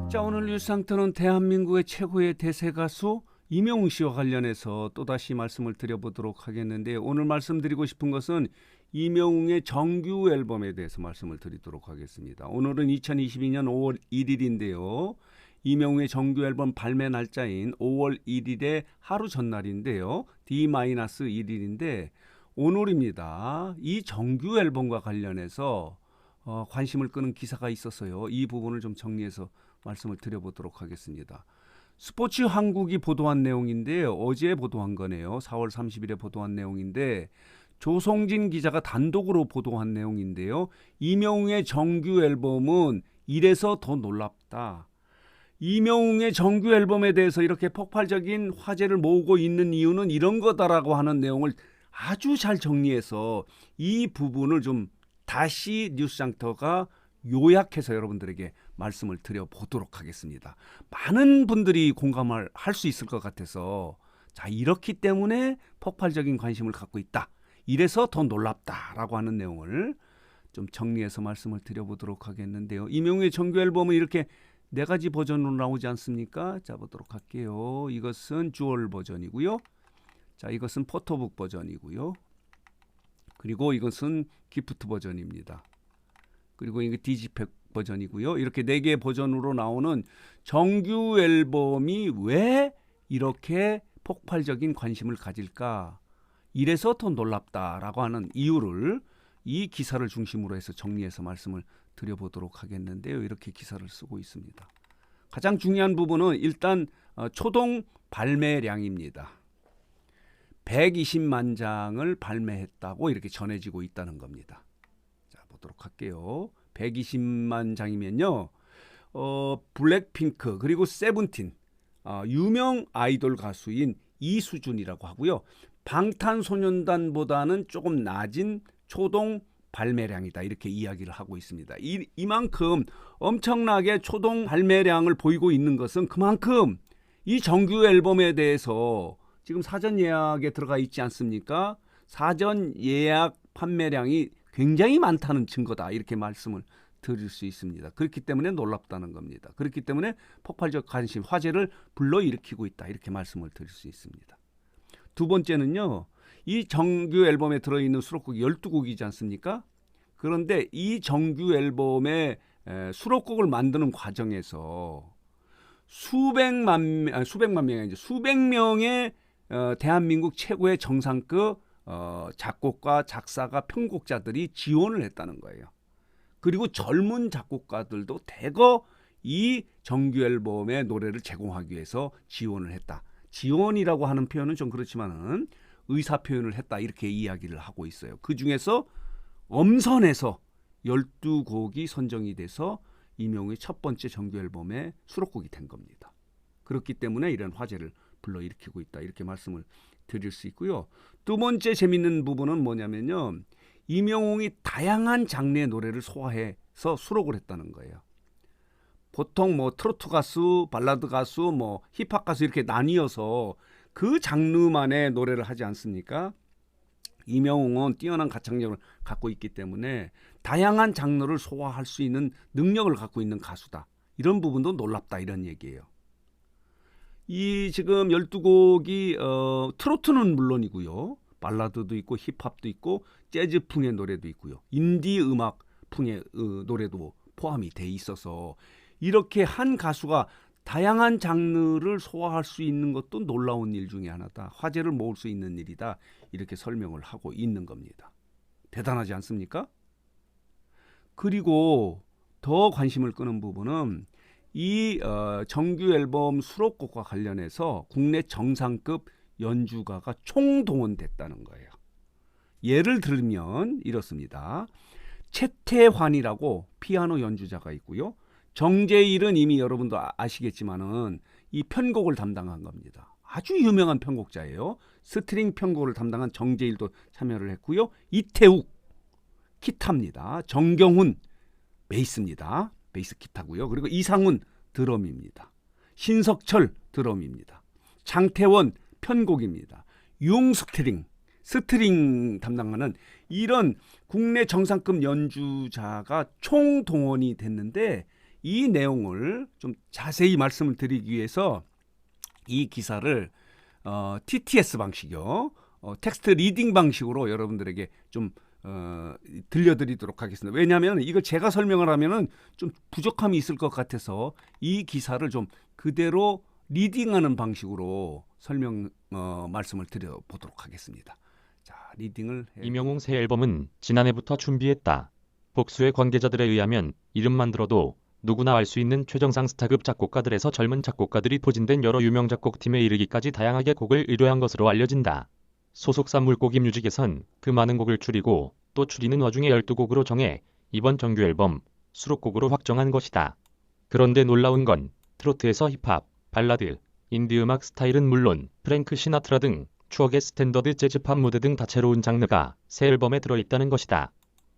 자, 오늘 뉴스상터는 대한민국의 최고의 대세 가수 임영웅 씨와 관련해서 또다시 말씀을 드려보도록 하겠는데, 오늘 말씀드리고 싶은 것은 임영웅의 정규 앨범에 대해서 말씀을 드리도록 하겠습니다. 오늘은 2022년 5월 1일인데요. 임영웅의 정규 앨범 발매 날짜인 5월 1일의 하루 전날인데요. D-1일인데 오늘입니다. 이 정규 앨범과 관련해서 관심을 끄는 기사가 있었어요. 이 부분을 좀 정리해서 말씀을 드려보도록 하겠습니다. 스포츠 한국이 보도한 내용인데요. 어제 보도한 거네요. 4월 30일에 보도한 내용인데 조성진 기자가 단독으로 보도한 내용인데요. 임영웅의 정규 앨범은 이래서 더 놀랍다. 임영웅의 정규 앨범에 대해서 이렇게 폭발적인 화제를 모으고 있는 이유는 이런 거다라고 하는 내용을 아주 잘 정리해서 이 부분을 좀 다시 뉴스장터가 요약해서 여러분들에게 말씀을 드려보도록 하겠습니다. 많은 분들이 공감을 할 수 있을 것 같아서, 자, 이렇기 때문에 폭발적인 관심을 갖고 있다, 이래서 더 놀랍다라고 하는 내용을 좀 정리해서 말씀을 드려보도록 하겠는데요. 임영웅의 정규 앨범은 이렇게 4가지 버전으로 나오지 않습니까? 자, 보도록 할게요. 이것은 주얼 버전이고요. 자, 이것은 포토북 버전이고요. 그리고 이것은 기프트 버전입니다. 그리고 이게 디지팩 버전이고요. 이렇게 4개의 버전으로 나오는 정규 앨범이 왜 이렇게 폭발적인 관심을 가질까? 이래서 더 놀랍다라고 하는 이유를 이 기사를 중심으로 해서 정리해서 말씀을 드려보도록 하겠는데요. 이렇게 기사를 쓰고 있습니다. 가장 중요한 부분은 일단 초동 발매량입니다. 120만 장을 발매했다고 이렇게 전해지고 있다는 겁니다. 자, 보도록 할게요. 120만 장이면요, 블랙핑크 그리고 세븐틴, 유명 아이돌 가수인 이 수준이라고 하고요. 방탄소년단보다는 조금 낮은 초동 발매량이다, 이렇게 이야기를 하고 있습니다. 이만큼 엄청나게 초동 발매량을 보이고 있는 것은 그만큼 이 정규 앨범에 대해서 지금 사전 예약에 들어가 있지 않습니까? 사전 예약 판매량이 굉장히 많다는 증거다, 이렇게 말씀을 드릴 수 있습니다. 그렇기 때문에 놀랍다는 겁니다. 그렇기 때문에 폭발적 관심, 화제를 불러일으키고 있다, 이렇게 말씀을 드릴 수 있습니다. 두 번째는요, 이 정규 앨범에 들어있는 수록곡이 12곡이지 않습니까? 그런데 이 정규 앨범의 수록곡을 만드는 과정에서 수백 명이 아니죠, 수백 명의 대한민국 최고의 정상급 작곡가, 작사가, 편곡자들이 지원을 했다는 거예요. 그리고 젊은 작곡가들도 대거 이 정규 앨범의 노래를 제공하기 위해서 지원을 했다. 지원이라고 하는 표현은 좀 그렇지만은 의사 표현을 했다, 이렇게 이야기를 하고 있어요. 그 중에서 엄선해서 12곡이 선정이 돼서 임영웅의 첫 번째 정규 앨범의 수록곡이 된 겁니다. 그렇기 때문에 이런 화제를 불러일으키고 있다, 이렇게 말씀을 드릴 수 있고요. 두 번째 재밌는 부분은 뭐냐면요, 임영웅이 다양한 장르의 노래를 소화해서 수록을 했다는 거예요. 보통 뭐 트로트 가수, 발라드 가수, 뭐 힙합 가수 이렇게 나뉘어서 그 장르만의 노래를 하지 않습니까? 임영웅은 뛰어난 가창력을 갖고 있기 때문에 다양한 장르를 소화할 수 있는 능력을 갖고 있는 가수다, 이런 부분도 놀랍다, 이런 얘기예요. 이 지금 12곡이 트로트는 물론이고요, 발라드도 있고 힙합도 있고 재즈풍의 노래도 있고요, 인디 음악풍의 노래도 포함이 돼 있어서 이렇게 한 가수가 다양한 장르를 소화할 수 있는 것도 놀라운 일 중에 하나다, 화제를 모을 수 있는 일이다, 이렇게 설명을 하고 있는 겁니다. 대단하지 않습니까? 그리고 더 관심을 끄는 부분은 이 정규 앨범 수록곡과 관련해서 국내 정상급 연주가가 총동원됐다는 거예요. 예를 들면 이렇습니다. 채태환이라고 피아노 연주자가 있고요. 정재일은 이미 여러분도 아시겠지만은 이 편곡을 담당한 겁니다. 아주 유명한 편곡자예요. 스트링 편곡을 담당한 정재일도 참여를 했고요. 이태욱 기타입니다. 정경훈 베이스입니다. 베이스 기타고요. 그리고 이상훈 드럼입니다. 신석철 드럼입니다. 장태원 편곡입니다. 스트링 담당하는 이런 국내 정상급 연주자가 총동원이 됐는데, 이 내용을 좀 자세히 말씀을 드리기 위해서 이 기사를 TTS 방식이요. 텍스트 리딩 방식으로 여러분들에게 좀 들려드리도록 하겠습니다. 왜냐하면 이걸 제가 설명을 하면은 좀 부족함이 있을 것 같아서 이 기사를 좀 그대로 리딩하는 방식으로 말씀을 드려보도록 하겠습니다. 자, 리딩을 이명웅 새 앨범은 지난해부터 준비했다. 복수의 관계자들에 의하면 이름만 들어도 누구나 알 수 있는 최정상 스타급 작곡가들에서 젊은 작곡가들이 포진된 여러 유명 작곡팀에 이르기까지 다양하게 곡을 의뢰한 것으로 알려진다. 소속사 물고기 뮤직에선 그 많은 곡을 줄이고 또 줄이는 와중에 12곡으로 정해 이번 정규 앨범 수록곡으로 확정한 것이다. 그런데 놀라운 건 트로트에서 힙합, 발라드, 인디음악 스타일은 물론 프랭크 시나트라 등 추억의 스탠더드 재즈팝 무대 등 다채로운 장르가 새 앨범에 들어있다는 것이다.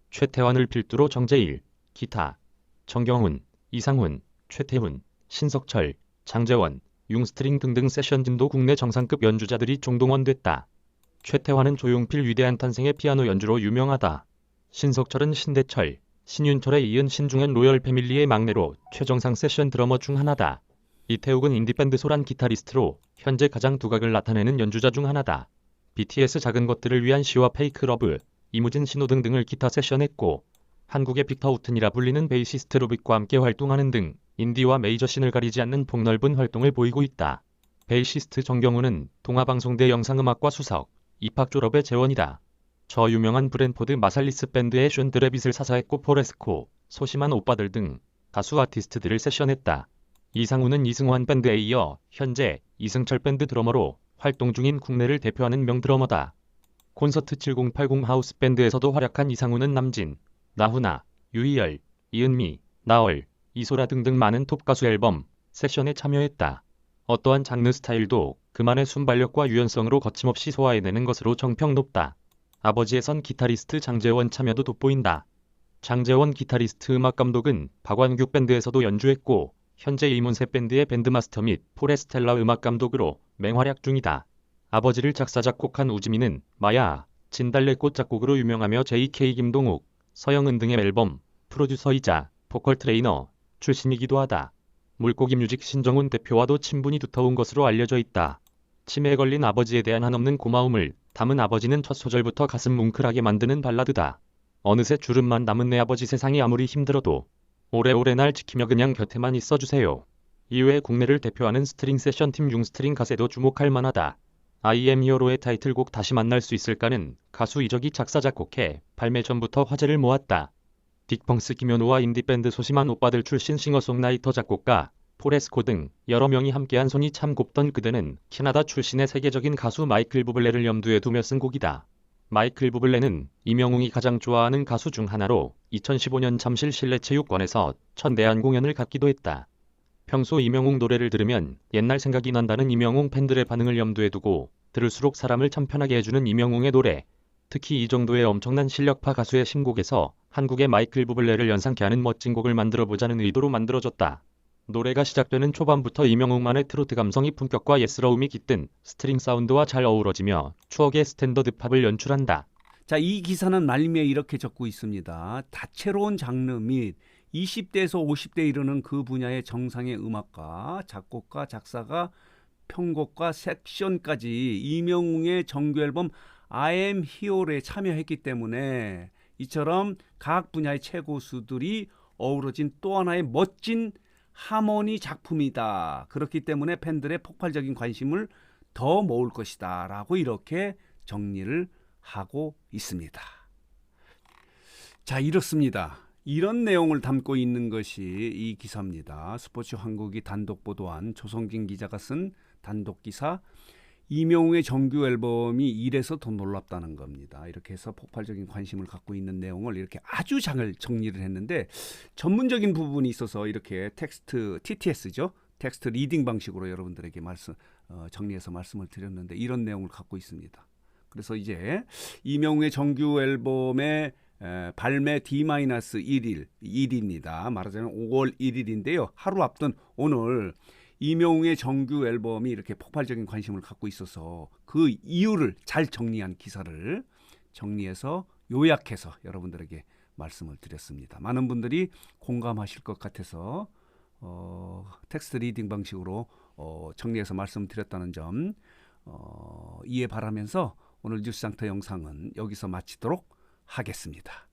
최태환을 필두로 정재일, 기타, 정경훈, 이상훈, 최태훈, 신석철, 장재원, 융스트링 등등 세션진도 국내 정상급 연주자들이 총동원됐다. 최태환은 조용필 위대한 탄생의 피아노 연주로 유명하다. 신석철은 신대철, 신윤철에 이은 신중현 로열 패밀리의 막내로 최정상 세션 드러머 중 하나다. 이태욱은 인디밴드 소란 기타리스트로 현재 가장 두각을 나타내는 연주자 중 하나다. BTS 작은 것들을 위한 시와 페이크 러브, 이무진 신호 등등을 기타 세션했고 한국의 빅터 우튼이라 불리는 베이시스트 로빅과 함께 활동하는 등 인디와 메이저 씬을 가리지 않는 폭넓은 활동을 보이고 있다. 베이시스트 정경훈은 동아방송대 영상음악과 수석, 입학 졸업의 재원이다. 저 유명한 브랜포드 마살리스 밴드의 슌 드레빗을 사사했고 포레스코, 소심한 오빠들 등 다수 아티스트들을 세션했다. 이상훈은 이승환 밴드에 이어 현재 이승철 밴드 드러머로 활동 중인 국내를 대표하는 명드러머다. 콘서트 7080 하우스 밴드에서도 활약한 이상훈은 남진, 나훈아, 유희열, 이은미, 나얼, 이소라 등등 많은 톱 가수 앨범 세션에 참여했다. 어떠한 장르 스타일도 그만의 순발력과 유연성으로 거침없이 소화해내는 것으로 정평 높다. 아버지에선 기타리스트 장재원 참여도 돋보인다. 장재원 기타리스트 음악감독은 박완규 밴드에서도 연주했고 현재 이문세 밴드의 밴드마스터 및 포레스텔라 음악감독으로 맹활약 중이다. 아버지를 작사 작곡한 우지민은 마야, 진달래꽃 작곡으로 유명하며 JK 김동욱, 서영은 등의 앨범 프로듀서이자 보컬 트레이너 출신이기도 하다. 물고기 뮤직 신정훈 대표와도 친분이 두터운 것으로 알려져 있다. 치매에 걸린 아버지에 대한 한없는 고마움을 담은 아버지는 첫 소절부터 가슴 뭉클하게 만드는 발라드다. 어느새 주름만 남은 내 아버지 세상이 아무리 힘들어도 오래오래 날 지키며 그냥 곁에만 있어주세요. 이외에 국내를 대표하는 스트링 세션 팀 융스트링 가세도 주목할 만하다. I am 히어로의 타이틀곡 다시 만날 수 있을까는 가수 이적이 작사 작곡해 발매 전부터 화제를 모았다. 딕펑스 김현우와 인디밴드 소심한 오빠들 출신 싱어송라이터 작곡가 포레스코 등 여러 명이 함께한 손이 참 곱던 그대는 캐나다 출신의 세계적인 가수 마이클 부블레를 염두에 두며 쓴 곡이다. 마이클 부블레는 이명웅이 가장 좋아하는 가수 중 하나로 2015년 잠실 실내체육관에서 첫 내한 공연을 갖기도 했다. 평소 이명웅 노래를 들으면 옛날 생각이 난다는 이명웅 팬들의 반응을 염두에 두고 들을수록 사람을 참 편하게 해주는 이명웅의 노래, 특히 이 정도의 엄청난 실력파 가수의 신곡에서 한국의 마이클 부블레를 연상케 하는 멋진 곡을 만들어보자는 의도로 만들어졌다. 노래가 시작되는 초반부터 이명웅만의 트로트 감성이 품격과 예스러움이 깃든 스트링 사운드와 잘 어우러지며 추억의 스탠더드 팝을 연출한다. 자, 이 기사는 말미에 이렇게 적고 있습니다. 다채로운 장르 및 20대에서 50대 이르는 그 분야의 정상의 음악가, 작곡가, 작사가, 편곡가, 섹션까지 이명웅의 정규 앨범 I am 히어로에 참여했기 때문에 이처럼 각 분야의 최고수들이 어우러진 또 하나의 멋진 하모니 작품이다. 그렇기 때문에 팬들의 폭발적인 관심을 더 모을 것이다. 라고 이렇게 정리를 하고 있습니다. 자, 이렇습니다. 이런 내용을 담고 있는 것이 이 기사입니다. 스포츠 한국이 단독 보도한 조성진 기자가 쓴 단독 기사, 이명웅의 정규 앨범이 이래서 더 놀랍다는 겁니다. 이렇게 해서 폭발적인 관심을 갖고 있는 내용을 이렇게 아주 잘 정리를 했는데 전문적인 부분이 있어서 이렇게 텍스트 TTS죠. 텍스트 리딩 방식으로 여러분들에게 정리해서 말씀을 드렸는데 이런 내용을 갖고 있습니다. 그래서 이제 이명웅의 정규 앨범의 발매 D-1일입니다. 말하자면 5월 1일인데요. 하루 앞둔 오늘 이명웅의 정규 앨범이 이렇게 폭발적인 관심을 갖고 있어서 그 이유를 잘 정리한 기사를 정리해서 요약해서 여러분들에게 말씀을 드렸습니다. 많은 분들이 공감하실 것 같아서 텍스트 리딩 방식으로 정리해서 말씀드렸다는 점 이해 바라면서 오늘 뉴스장터 영상은 여기서 마치도록 하겠습니다.